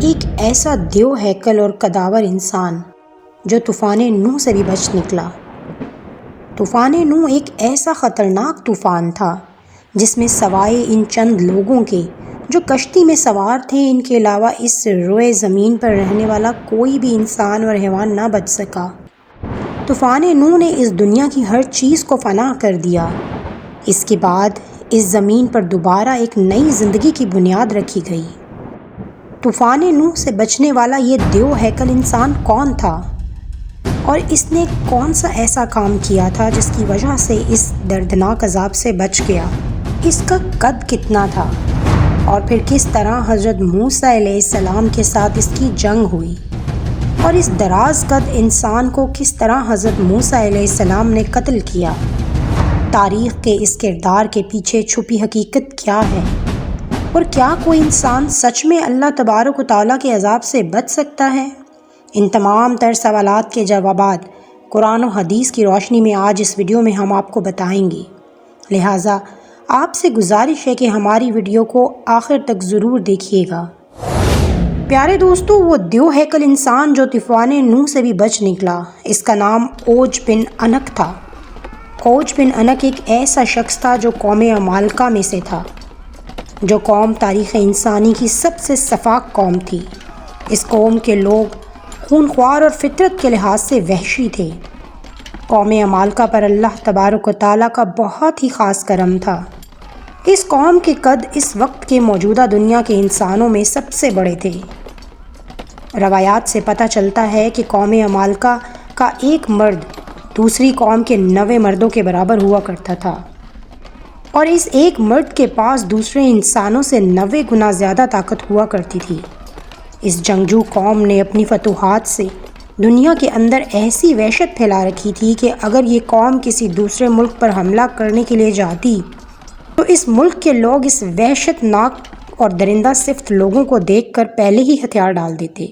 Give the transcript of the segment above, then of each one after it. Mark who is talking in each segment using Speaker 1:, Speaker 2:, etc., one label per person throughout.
Speaker 1: ایک ایسا دیو ہیکل اور کداور انسان جو طوفان نوح سے بھی بچ نکلا۔ طوفان نوح ایک ایسا خطرناک طوفان تھا جس میں سوائے ان چند لوگوں کے جو کشتی میں سوار تھے، ان کے علاوہ اس روئے زمین پر رہنے والا کوئی بھی انسان اور حیوان نہ بچ سکا۔ طوفان نوح نے اس دنیا کی ہر چیز کو فنا کر دیا۔ اس کے بعد اس زمین پر دوبارہ ایک نئی زندگی کی بنیاد رکھی گئی۔ طوفان نوح سے بچنے والا یہ دیو ہیکل انسان کون تھا، اور اس نے کون سا ایسا کام کیا تھا جس کی وجہ سے اس دردناک عذاب سے بچ گیا؟ اس کا قد کتنا تھا، اور پھر کس طرح حضرت موسیٰ علیہ السلام کے ساتھ اس کی جنگ ہوئی، اور اس دراز قد انسان کو کس طرح حضرت موسیٰ علیہ السلام نے قتل کیا؟ تاریخ کے اس کردار کے پیچھے چھپی حقیقت کیا ہے، اور کیا کوئی انسان سچ میں اللہ تبارک و تعالیٰ کے عذاب سے بچ سکتا ہے؟ ان تمام تر سوالات کے جوابات قرآن و حدیث کی روشنی میں آج اس ویڈیو میں ہم آپ کو بتائیں گے، لہٰذا آپ سے گزارش ہے کہ ہماری ویڈیو کو آخر تک ضرور دیکھیے گا۔ پیارے دوستو، وہ دیو ہیکل انسان جو طوفان نوح سے بھی بچ نکلا، اس کا نام اوج بن عنق تھا۔ اوج بن عنق ایک ایسا شخص تھا جو قوم عمالقہ میں سے تھا، جو قوم تاریخ انسانی کی سب سے سفاک قوم تھی۔ اس قوم کے لوگ خون خوار اور فطرت کے لحاظ سے وحشی تھے۔ قوم عمالقہ پر اللہ تبارک و تعالیٰ کا بہت ہی خاص کرم تھا۔ اس قوم کے قد اس وقت کے موجودہ دنیا کے انسانوں میں سب سے بڑے تھے۔ روایات سے پتہ چلتا ہے کہ قوم عمالقہ کا ایک مرد دوسری قوم کے 90 مردوں کے برابر ہوا کرتا تھا، اور اس ایک مرد کے پاس دوسرے انسانوں سے 90 گنا زیادہ طاقت ہوا کرتی تھی۔ اس جنگجو قوم نے اپنی فتوحات سے دنیا کے اندر ایسی وحشت پھیلا رکھی تھی کہ اگر یہ قوم کسی دوسرے ملک پر حملہ کرنے کے لیے جاتی تو اس ملک کے لوگ اس وحشت ناک اور درندہ صفت لوگوں کو دیکھ کر پہلے ہی ہتھیار ڈال دیتے۔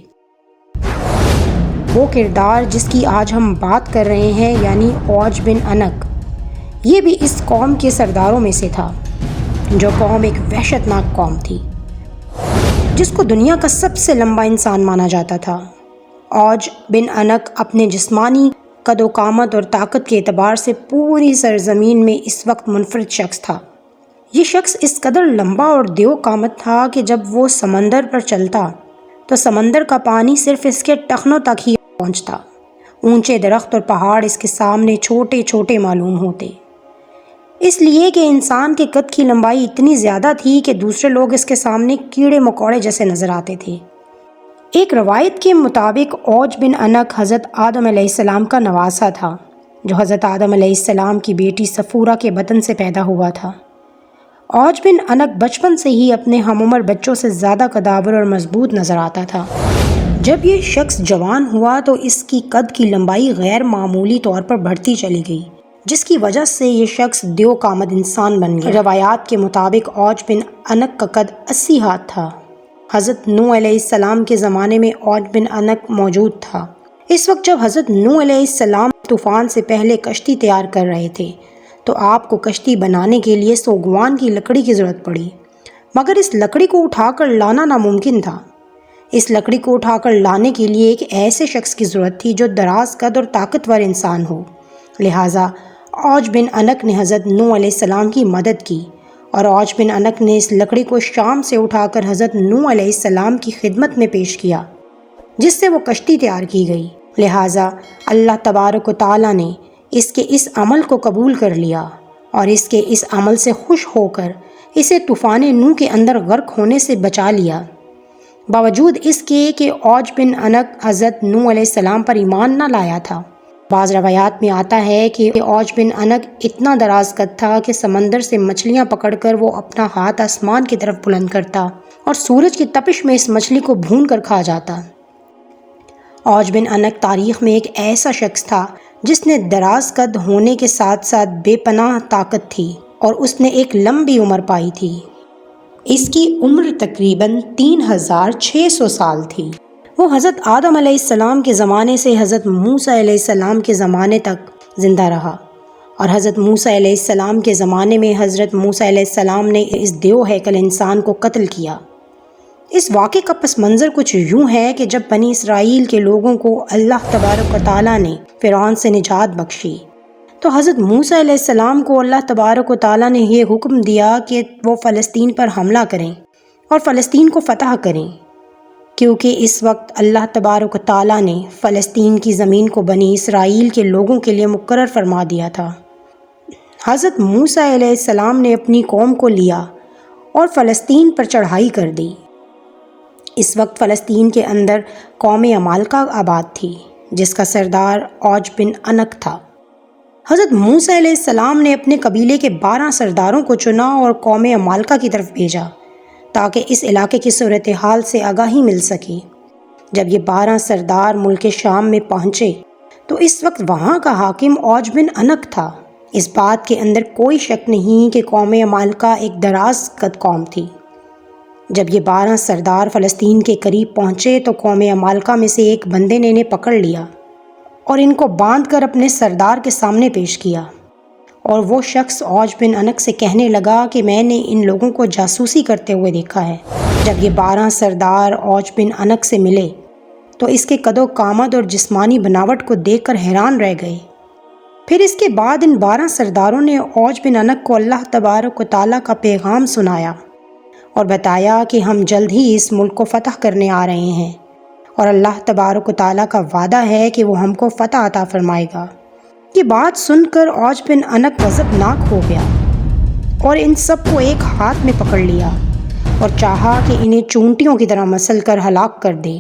Speaker 1: وہ کردار جس کی آج ہم بات کر رہے ہیں، یعنی اوج بن عنق، یہ بھی اس قوم کے سرداروں میں سے تھا، جو قوم ایک وحشت ناک قوم تھی جس کو دنیا کا سب سے لمبا انسان مانا جاتا تھا۔ اوج بن عنق اپنے جسمانی قد و قامت اور طاقت کے اعتبار سے پوری سرزمین میں اس وقت منفرد شخص تھا۔ یہ شخص اس قدر لمبا اور دیو قامت تھا کہ جب وہ سمندر پر چلتا تو سمندر کا پانی صرف اس کے ٹخنوں تک ہی پہنچتا۔ اونچے درخت اور پہاڑ اس کے سامنے چھوٹے چھوٹے معلوم ہوتے، اس لیے کہ انسان کے قد کی لمبائی اتنی زیادہ تھی کہ دوسرے لوگ اس کے سامنے کیڑے مکوڑے جیسے نظر آتے تھے۔ ایک روایت کے مطابق اوج بن عنق حضرت آدم علیہ السلام کا نواسہ تھا، جو حضرت آدم علیہ السلام کی بیٹی صفورہ کے بطن سے پیدا ہوا تھا۔ اوج بن عنق بچپن سے ہی اپنے ہم عمر بچوں سے زیادہ قدابر اور مضبوط نظر آتا تھا۔ جب یہ شخص جوان ہوا تو اس کی قد کی لمبائی غیر معمولی طور پر بڑھتی چلی گئی، جس کی وجہ سے یہ شخص دیو قامت انسان بن گیا۔ روایات کے مطابق اوج بن عنق کا قد 80 ہاتھ تھا۔ حضرت نوح علیہ السلام کے زمانے میں اوج بن عنق موجود تھا۔ اس وقت جب حضرت نوح علیہ السلام طوفان سے پہلے کشتی تیار کر رہے تھے تو آپ کو کشتی بنانے کے لیے سوگوان کی لکڑی کی ضرورت پڑی، مگر اس لکڑی کو اٹھا کر لانا ناممکن تھا۔ اس لکڑی کو اٹھا کر لانے کے لیے ایک ایسے شخص کی ضرورت تھی جو دراز قد اور طاقتور انسان ہو، لہٰذا اوج بن عنق نے حضرت نوح علیہ السلام کی مدد کی، اور اوج بن عنق نے اس لکڑی کو شام سے اٹھا کر حضرت نوح علیہ السلام کی خدمت میں پیش کیا، جس سے وہ کشتی تیار کی گئی۔ لہٰذا اللہ تبارک و تعالیٰ نے اس کے اس عمل کو قبول کر لیا، اور اس کے اس عمل سے خوش ہو کر اسے طوفان نوح کے اندر غرق ہونے سے بچا لیا۔ باوجود اس کے کہ اوج بن عنق حضرت نوح علیہ السلام پر ایمان نہ لایا تھا۔ بعض روایات میں آتا ہے کہ اوج بن عنق اتنا دراز قد تھا کہ سمندر سے مچھلیاں پکڑ کر وہ اپنا ہاتھ آسمان کی طرف بلند کرتا اور سورج کی تپش میں اس مچھلی کو بھون کر کھا جاتا۔ اوج بن عنق تاریخ میں ایک ایسا شخص تھا جس نے دراز قد ہونے کے ساتھ ساتھ بے پناہ طاقت تھی، اور اس نے ایک لمبی عمر پائی تھی۔ اس کی عمر تقریباً 3600 سال تھی۔ وہ حضرت آدم علیہ السلام کے زمانے سے حضرت موسیٰ علیہ السلام کے زمانے تک زندہ رہا، اور حضرت موسیٰ علیہ السلام کے زمانے میں حضرت موسیٰ علیہ السلام نے اس دیو ہیکل انسان کو قتل کیا۔ اس واقعے کا پس منظر کچھ یوں ہے کہ جب بنی اسرائیل کے لوگوں کو اللہ تبارک و تعالیٰ نے فرعون سے نجات بخشی تو حضرت موسیٰ علیہ السلام کو اللہ تبارک و تعالیٰ نے یہ حکم دیا کہ وہ فلسطین پر حملہ کریں اور فلسطین کو فتح کریں، کیونکہ اس وقت اللہ تبارک و تعالیٰ نے فلسطین کی زمین کو بنی اسرائیل کے لوگوں کے لیے مقرر فرما دیا تھا۔ حضرت موسیٰ علیہ السلام نے اپنی قوم کو لیا اور فلسطین پر چڑھائی کر دی۔ اس وقت فلسطین کے اندر قوم عمالقہ آباد تھی، جس کا سردار عوج بن عنق تھا۔ حضرت موسیٰ علیہ السلام نے اپنے قبیلے کے 12 سرداروں کو چنا اور قوم عمالقہ کی طرف بھیجا تاکہ اس علاقے کی صورتحال سے آگاہی مل سکے۔ جب یہ 12 سردار ملک شام میں پہنچے تو اس وقت وہاں کا حاکم عوج بن عنق تھا۔ اس بات کے اندر کوئی شک نہیں کہ قوم عمالقہ ایک دراز قد قوم تھی۔ جب یہ 12 سردار فلسطین کے قریب پہنچے تو قوم عمالقہ میں سے ایک بندے نے انہیں پکڑ لیا اور ان کو باندھ کر اپنے سردار کے سامنے پیش کیا، اور وہ شخص عوج بن عنق سے کہنے لگا کہ میں نے ان لوگوں کو جاسوسی کرتے ہوئے دیکھا ہے۔ جب یہ 12 سردار عوج بن عنق سے ملے تو اس کے قد و قامت اور جسمانی بناوٹ کو دیکھ کر حیران رہ گئے۔ پھر اس کے بعد ان 12 سرداروں نے عوج بن عنق کو اللہ تبارک و تعالیٰ کا پیغام سنایا اور بتایا کہ ہم جلد ہی اس ملک کو فتح کرنے آ رہے ہیں اور اللہ تبارک و تعالیٰ کا وعدہ ہے کہ وہ ہم کو فتح عطا فرمائے گا۔ یہ بات سن کر عوج بن عنق غضبناک ہو گیا اور ان سب کو ایک ہاتھ میں پکڑ لیا اور چاہا کہ انہیں چونٹیوں کی طرح مسل کر ہلاک کر دے۔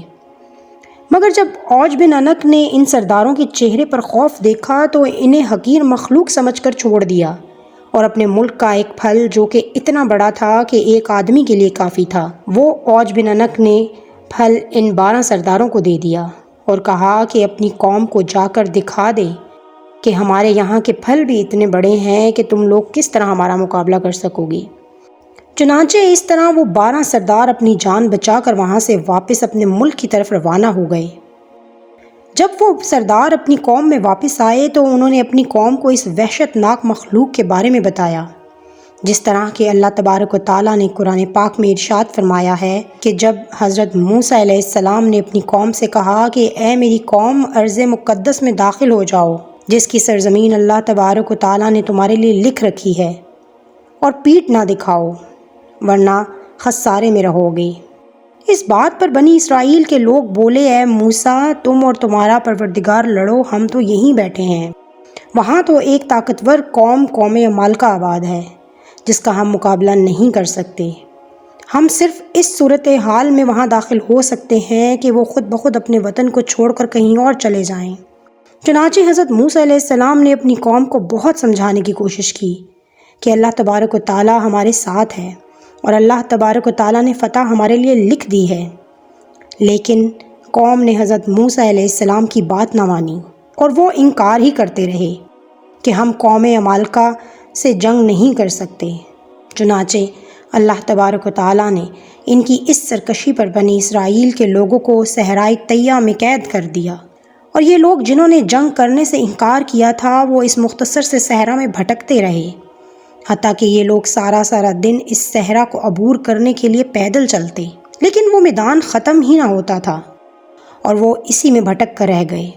Speaker 1: مگر جب عوج بن عنق نے ان سرداروں کے چہرے پر خوف دیکھا تو انہیں حقیر مخلوق سمجھ کر چھوڑ دیا اور اپنے ملک کا ایک پھل جو کہ اتنا بڑا تھا کہ ایک آدمی کے لیے کافی تھا، وہ عوج بن عنق نے پھل ان 12 سرداروں کو دے دیا اور کہا کہ اپنی قوم کو جا کر دکھا دے کہ ہمارے یہاں کے پھل بھی اتنے بڑے ہیں کہ تم لوگ کس طرح ہمارا مقابلہ کر سکو گی۔ چنانچہ اس طرح وہ 12 سردار اپنی جان بچا کر وہاں سے واپس اپنے ملک کی طرف روانہ ہو گئے۔ جب وہ سردار اپنی قوم میں واپس آئے تو انہوں نے اپنی قوم کو اس وحشت ناک مخلوق کے بارے میں بتایا، جس طرح کہ اللہ تبارک و تعالیٰ نے قرآن پاک میں ارشاد فرمایا ہے کہ جب حضرت موسیٰ علیہ السلام نے اپنی قوم سے کہا کہ اے میری قوم، ارض مقدس میں داخل ہو جاؤ جس کی سرزمین اللہ تبارک و تعالیٰ نے تمہارے لیے لکھ رکھی ہے، اور پیٹھ نہ دکھاؤ ورنہ خسارے میں رہو گے۔ اس بات پر بنی اسرائیل کے لوگ بولے، اے موسیٰ، تم اور تمہارا پروردگار لڑو، ہم تو یہیں بیٹھے ہیں۔ وہاں تو ایک طاقتور قوم عمالقہ آباد ہے جس کا ہم مقابلہ نہیں کر سکتے۔ ہم صرف اس صورتحال میں وہاں داخل ہو سکتے ہیں کہ وہ خود بخود اپنے وطن کو چھوڑ کر کہیں اور چلے جائیں۔ چنانچہ حضرت موسیٰ علیہ السلام نے اپنی قوم کو بہت سمجھانے کی کوشش کی کہ اللہ تبارک و تعالیٰ ہمارے ساتھ ہے اور اللہ تبارک و تعالیٰ نے فتح ہمارے لیے لکھ دی ہے، لیکن قوم نے حضرت موسیٰ علیہ السلام کی بات نہ مانی اور وہ انکار ہی کرتے رہے کہ ہم قوم عمالقہ سے جنگ نہیں کر سکتے۔ چنانچہ اللہ تبارک و تعالیٰ نے ان کی اس سرکشی پر بنی اسرائیل کے لوگوں کو صحرائے طیہ میں قید کر دیا، اور یہ لوگ جنہوں نے جنگ کرنے سے انکار کیا تھا وہ اس مختصر سے صحرا میں بھٹکتے رہے، حتیٰ کہ یہ لوگ سارا دن اس صحرا کو عبور کرنے کے لیے پیدل چلتے، لیکن وہ میدان ختم ہی نہ ہوتا تھا اور وہ اسی میں بھٹک کر رہ گئے۔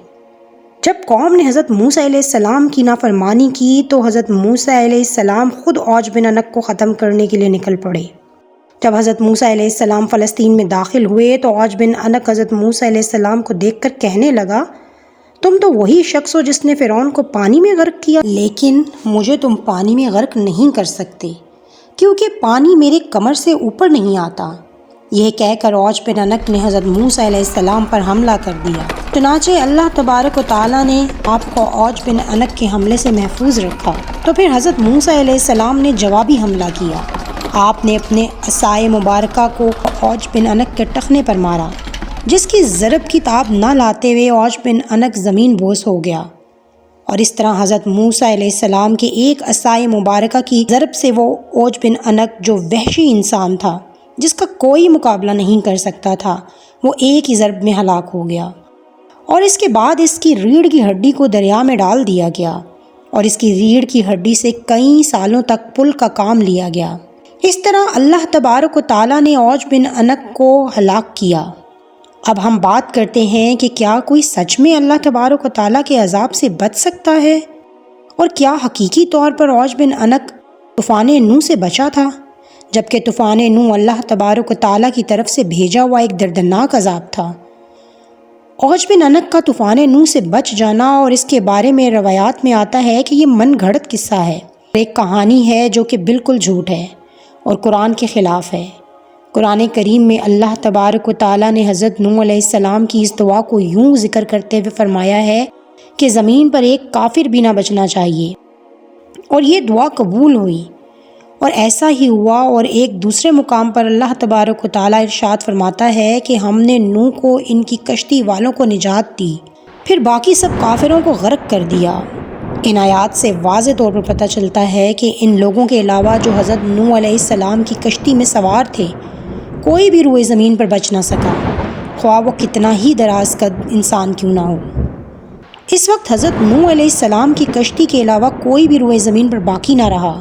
Speaker 1: جب قوم نے حضرت موسیٰ علیہ السلام کی نافرمانی کی تو حضرت موسیٰ علیہ السلام خود عوج بن عنق کو ختم کرنے کے لیے نکل پڑے۔ جب حضرت موسیٰ علیہ السلام فلسطین میں داخل ہوئے تو عوج بن عنق حضرت موسیٰ علیہ السلام کو دیکھ کر کہنے لگا، تم تو وہی شخص ہو جس نے فرعون کو پانی میں غرق کیا، لیکن مجھے تم پانی میں غرق نہیں کر سکتے کیونکہ پانی میرے کمر سے اوپر نہیں آتا۔ یہ کہہ کر عوج بن عنق نے حضرت موسیٰ علیہ السلام پر حملہ کر دیا۔ چنانچہ اللہ تبارک و تعالیٰ نے آپ کو عوج بن عنق کے حملے سے محفوظ رکھا۔ تو پھر حضرت موسیٰ علیہ السلام نے جوابی حملہ کیا۔ آپ نے اپنے عصائے مبارکہ کو عوج بن عنق کے ٹخنے پر مارا، جس کی ضرب کی تاب نہ لاتے ہوئے عوج بن عنق زمین بوس ہو گیا، اور اس طرح حضرت موسیٰ علیہ السلام کے ایک عصائے مبارکہ کی ضرب سے وہ عوج بن عنق جو وحشی انسان تھا جس کا کوئی مقابلہ نہیں کر سکتا تھا، وہ ایک ہی ضرب میں ہلاک ہو گیا، اور اس کے بعد اس کی ریڑھ کی ہڈی کو دریا میں ڈال دیا گیا، اور اس کی ریڑھ کی ہڈی سے کئی سالوں تک پل کا کام لیا گیا۔ اس طرح اللہ تبارک و تعالیٰ نے عوج بن عنق کو ہلاک کیا۔ اب ہم بات کرتے ہیں کہ کیا کوئی سچ میں اللہ تبارک و تعالیٰ کے عذاب سے بچ سکتا ہے، اور کیا حقیقی طور پر عوج بن عنق طوفان نوح سے بچا تھا، جبکہ طوفان نوح اللہ تبارک و تعالیٰ کی طرف سے بھیجا ہوا ایک دردناک عذاب تھا۔ عوج بن عنق کا طوفان نوح سے بچ جانا اور اس کے بارے میں روایات میں آتا ہے کہ یہ من گھڑت قصہ ہے، ایک کہانی ہے جو کہ بالکل جھوٹ ہے اور قرآن کے خلاف ہے۔ قرآن کریم میں اللہ تبارک و تعالیٰ نے حضرت نوح علیہ السلام کی اس دعا کو یوں ذکر کرتے ہوئے فرمایا ہے کہ زمین پر ایک کافر بھی نہ بچنا چاہیے، اور یہ دعا قبول ہوئی اور ایسا ہی ہوا۔ اور ایک دوسرے مقام پر اللہ تبارک و تعالیٰ ارشاد فرماتا ہے کہ ہم نے نوح کو ان کی کشتی والوں کو نجات دی، پھر باقی سب کافروں کو غرق کر دیا۔ ان آیات سے واضح طور پر پتہ چلتا ہے کہ ان لوگوں کے علاوہ جو حضرت نوح علیہ السلام کی کشتی میں سوار تھے، کوئی بھی روئے زمین پر بچ نہ سکا، خواہ وہ کتنا ہی دراز قد انسان کیوں نہ ہو۔ اس وقت حضرت نوح علیہ السلام کی کشتی کے علاوہ کوئی بھی روئے زمین پر باقی نہ رہا،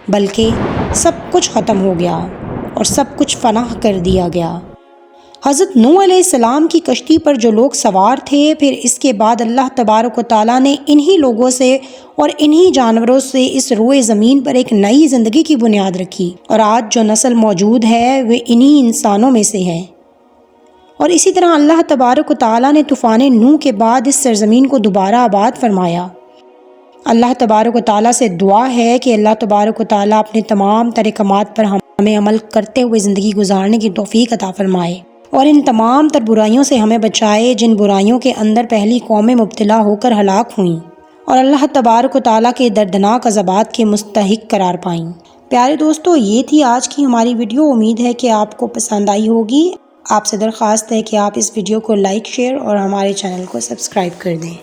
Speaker 1: بلکہ سب کچھ ختم ہو گیا اور سب کچھ فنا کر دیا گیا۔ حضرت نوح علیہ السلام کی کشتی پر جو لوگ سوار تھے، پھر اس کے بعد اللہ تبارک و تعالیٰ نے انہی لوگوں سے اور انہی جانوروں سے اس روئے زمین پر ایک نئی زندگی کی بنیاد رکھی، اور آج جو نسل موجود ہے وہ انہی انسانوں میں سے ہے۔ اور اسی طرح اللہ تبارک و تعالیٰ نے طوفان نوح کے بعد اس سرزمین کو دوبارہ آباد فرمایا۔ اللہ تبارک و تعالیٰ سے دعا ہے کہ اللہ تبارک و تعالیٰ اپنے تمام تحکامات پر ہمیں عمل کرتے ہوئے زندگی گزارنے کی توفیق عطا فرمائے، اور ان تمام تر برائیوں سے ہمیں بچائے جن برائیوں کے اندر پہلی قومیں مبتلا ہو کر ہلاک ہوئیں اور اللہ تبارک و تعالیٰ کے دردناک عذابات کے مستحق قرار پائیں۔ پیارے دوستو، یہ تھی آج کی ہماری ویڈیو۔ امید ہے کہ آپ کو پسند آئی ہوگی۔ آپ سے درخواست ہے کہ آپ اس ویڈیو کو لائک، شیئر اور ہمارے چینل کو سبسکرائب کر دیں۔